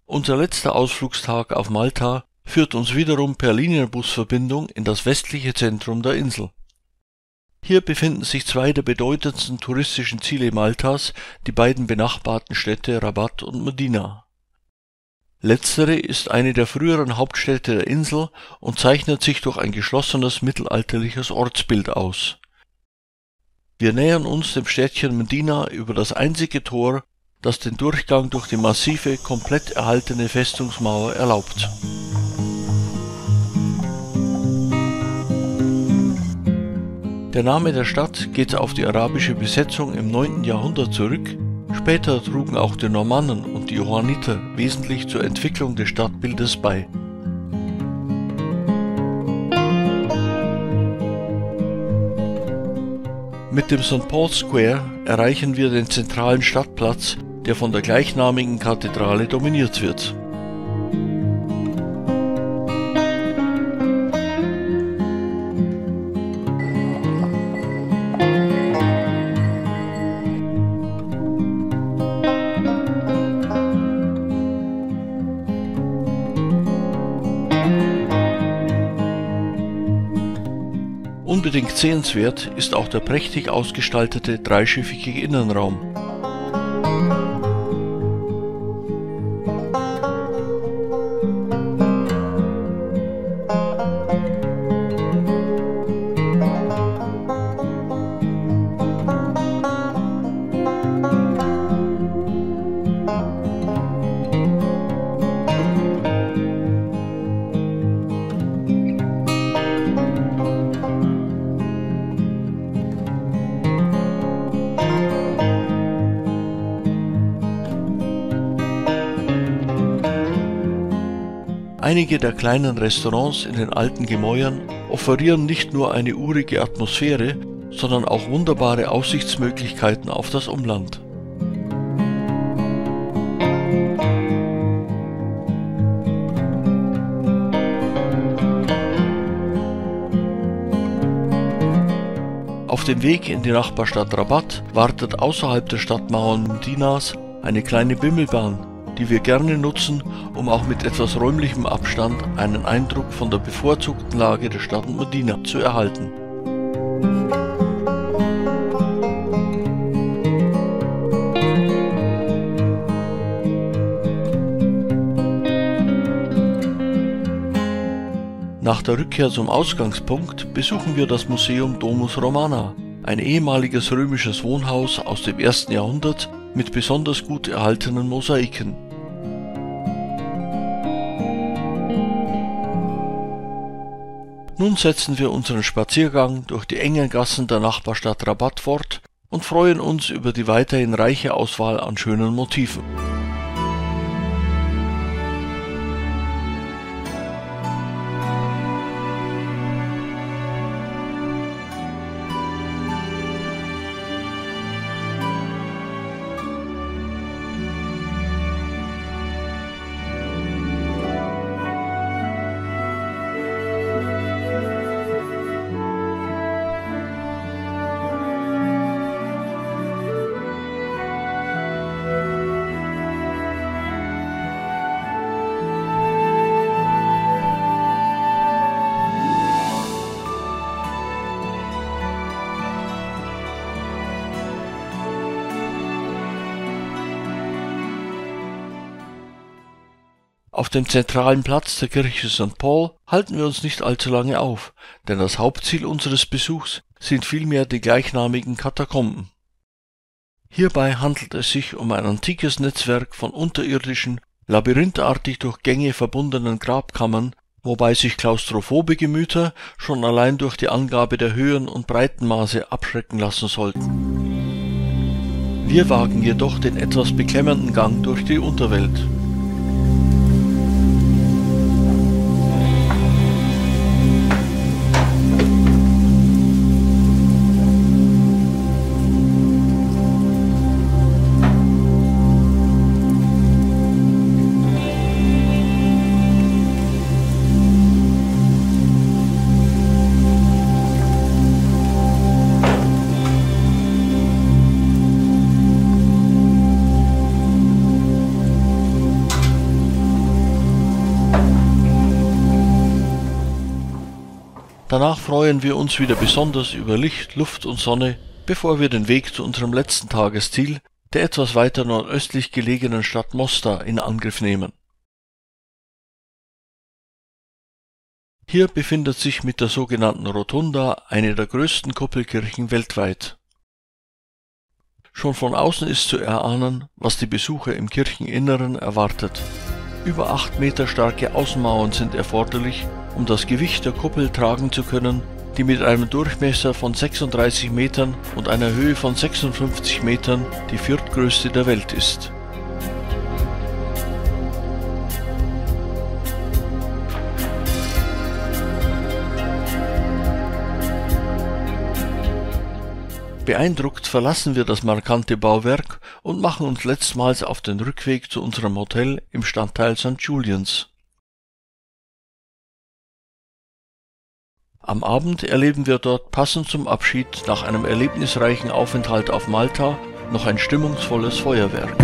Unser letzter Ausflugstag auf Malta führt uns wiederum per Linienbusverbindung in das westliche Zentrum der Insel. Hier befinden sich zwei der bedeutendsten touristischen Ziele Maltas, die beiden benachbarten Städte Rabat und Mdina. Letztere ist eine der früheren Hauptstädte der Insel und zeichnet sich durch ein geschlossenes mittelalterliches Ortsbild aus. Wir nähern uns dem Städtchen Mdina über das einzige Tor, das den Durchgang durch die massive, komplett erhaltene Festungsmauer erlaubt. Der Name der Stadt geht auf die arabische Besetzung im 9. Jahrhundert zurück, später trugen auch die Normannen und die Johanniter wesentlich zur Entwicklung des Stadtbildes bei. Mit dem St. Paul's Square erreichen wir den zentralen Stadtplatz, der von der gleichnamigen Kathedrale dominiert wird. Unbedingt sehenswert ist auch der prächtig ausgestaltete dreischiffige Innenraum. Einige der kleinen Restaurants in den alten Gemäuern offerieren nicht nur eine urige Atmosphäre, sondern auch wunderbare Aussichtsmöglichkeiten auf das Umland. Auf dem Weg in die Nachbarstadt Rabat wartet außerhalb der Stadtmauern Mdinas eine kleine Bimmelbahn, die wir gerne nutzen, um auch mit etwas räumlichem Abstand einen Eindruck von der bevorzugten Lage der Stadt Mdina zu erhalten. Nach der Rückkehr zum Ausgangspunkt besuchen wir das Museum Domus Romana, ein ehemaliges römisches Wohnhaus aus dem 1. Jahrhundert mit besonders gut erhaltenen Mosaiken. Nun setzen wir unseren Spaziergang durch die engen Gassen der Nachbarstadt Rabat fort und freuen uns über die weiterhin reiche Auswahl an schönen Motiven. Auf dem zentralen Platz der Kirche St. Paul halten wir uns nicht allzu lange auf, denn das Hauptziel unseres Besuchs sind vielmehr die gleichnamigen Katakomben. Hierbei handelt es sich um ein antikes Netzwerk von unterirdischen, labyrinthartig durch Gänge verbundenen Grabkammern, wobei sich klaustrophobe Gemüter schon allein durch die Angabe der Höhen- und Breitenmaße abschrecken lassen sollten. Wir wagen jedoch den etwas beklemmenden Gang durch die Unterwelt. Danach freuen wir uns wieder besonders über Licht, Luft und Sonne, bevor wir den Weg zu unserem letzten Tagesziel, der etwas weiter nordöstlich gelegenen Stadt Mostar, in Angriff nehmen. Hier befindet sich mit der sogenannten Rotunda eine der größten Kuppelkirchen weltweit. Schon von außen ist zu erahnen, was die Besucher im Kircheninneren erwartet. Über 8 Meter starke Außenmauern sind erforderlich, um das Gewicht der Kuppel tragen zu können, die mit einem Durchmesser von 36 Metern und einer Höhe von 56 Metern die viertgrößte der Welt ist. Beeindruckt verlassen wir das markante Bauwerk und machen uns letztmals auf den Rückweg zu unserem Hotel im Stadtteil St. Julians. Am Abend erleben wir dort passend zum Abschied nach einem erlebnisreichen Aufenthalt auf Malta noch ein stimmungsvolles Feuerwerk.